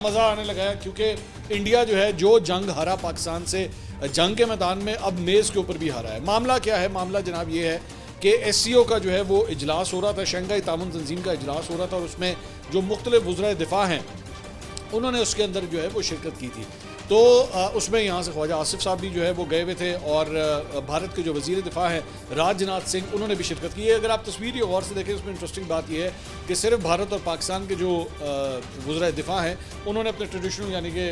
मज़ा आने लगा है क्योंकि इंडिया जो है जो जंग हारा पाकिस्तान से जंग के मैदान में अब मेज़ के ऊपर भी हारा है। मामला क्या है? मामला जनाब ये है कि SCO का जो है वो इजलास हो रहा था, शंघाई ताउन तंजीम का इजलास हो रहा था और उसमें जो मुख्तलिफ वज़राए दिफा हैं उन्होंने उसके अंदर जो है वो शिरकत की थी। तो उसमें यहाँ से ख्वाजा आसिफ साहब भी जो है वो गए हुए थे और भारत के जो वज़ीर दिफा हैं राजनाथ सिंह उन्होंने भी शिरकत की है। अगर आप तस्वीर ये गौर से देखें उसमें इंटरेस्टिंग बात यह है कि सिर्फ भारत और पाकिस्तान के जो वज़राए दिफा हैं उन्होंने अपने ट्रेडिशनल यानी कि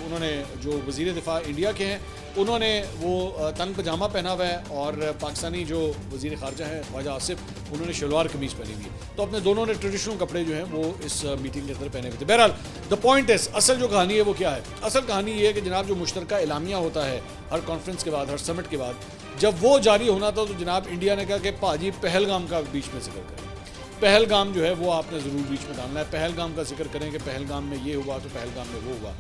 उन्होंने जो वज़ीर दिफा इंडिया के हैं उन्होंने वो तंग पजामा पहना हुआ है और पाकिस्तानी जो वज़ीर ख़ारजा हैं ख्वाजा आसिफ उन्होंने शलवार कमीज़ पहनी हुई है। तो अपने दोनों ने ट्रेडिशनल कपड़े जो हैं वो इस मीटिंग के अंदर पहने हुए थे। बहरहाल द पॉइंट इज़ असल जो कहानी है वो क्या है? असल कहानी ये है कि जनाब जो मुश्तरका एलामिया होता है हर कॉन्फ्रेंस के बाद, हर समिट के बाद, जब वो जारी होना था तो जनाब इंडिया ने कहा कि भाजी पहलगाम का बीच में जिक्र करें। पहलगाम जो है वो आपने ज़रूर बीच में डालना है, पहलगाम का जिक्र करें कि पहलगाम में ये हुआ तो पहलगाम में वो हुआ।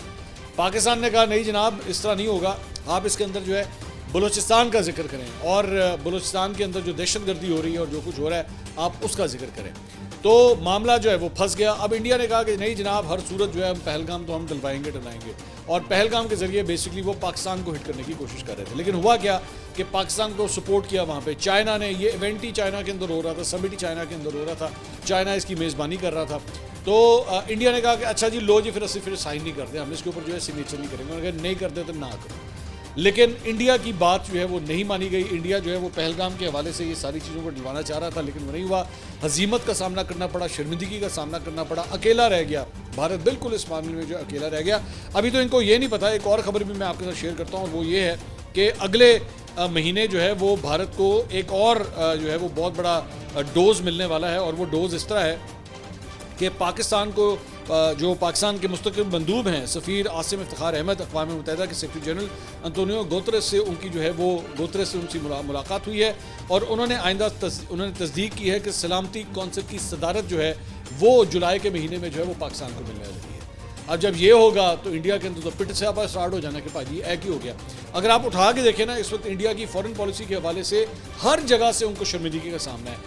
पाकिस्तान ने कहा नहीं जनाब इस तरह नहीं होगा, आप इसके अंदर जो है बलूचिस्तान का जिक्र करें और बलूचिस्तान के अंदर जो दहशतगर्दी हो रही है और जो कुछ हो रहा है आप उसका जिक्र करें। तो मामला जो है वो फंस गया। अब इंडिया ने कहा कि नहीं जनाब हर सूरत जो है हम पहलगाम तो हम डलवाएंगे और पहलगाम के ज़रिए बेसिकली वो पाकिस्तान को हिट करने की कोशिश कर रहे थे। लेकिन हुआ क्या कि पाकिस्तान को सपोर्ट किया वहाँ पे चाइना ने। ये इवेंट ही चाइना के अंदर हो रहा था, समिट ही चाइना के अंदर हो रहा था, चाइना इसकी मेज़बानी कर रहा था। तो इंडिया ने कहा कि अच्छा जी लो जी फिर साइन नहीं करते, हम इसके ऊपर जो है सिग्नेचर नहीं करेंगे। उन्होंने कहा नहीं करते तो ना करो। लेकिन इंडिया की बात जो है वो नहीं मानी गई। इंडिया जो है वो पहलगाम के हवाले से ये सारी चीज़ों को डलवाना चाह रहा था लेकिन वो नहीं हुआ। हजीमत का सामना करना पड़ा, शर्मिंदगी का सामना करना पड़ा, अकेला रह गया भारत, बिल्कुल इस मामले में जो अकेला रह गया। अभी तो इनको ये नहीं पता। एक और ख़बर भी मैं आपके साथ शेयर करता हूँ, वो ये है कि अगले महीने जो है वो भारत को एक और जो है वो बहुत बड़ा डोज मिलने वाला है और वो डोज इस तरह है कि पाकिस्तान को जो पाकिस्तान के मुस्तकिल मंदूब हैं सफ़ीर आसिम इफ्तिखार अहमद अक़वाम मुत्तहिदा के सेक्रेटरी जनरल अंतोनियो गुतेरेस से उनकी जो है वो गुतेरेस से उनकी मुलाकात हुई है और उन्होंने उन्होंने तस्दीक की है कि सलामती कौंसिल की सदारत जो है वो जुलाई के महीने में जो है वो पाकिस्तान को मिलने वाली है। अब जब ये होगा तो इंडिया के अंदर तो पिट से आप स्टार्ट हो जाना कि भाजी एक ही हो गया। अगर आप उठा के देखें ना इस वक्त इंडिया की फॉरेन पॉलिसी के हवाले से हर जगह से उनको शर्मिंदगी का सामना है।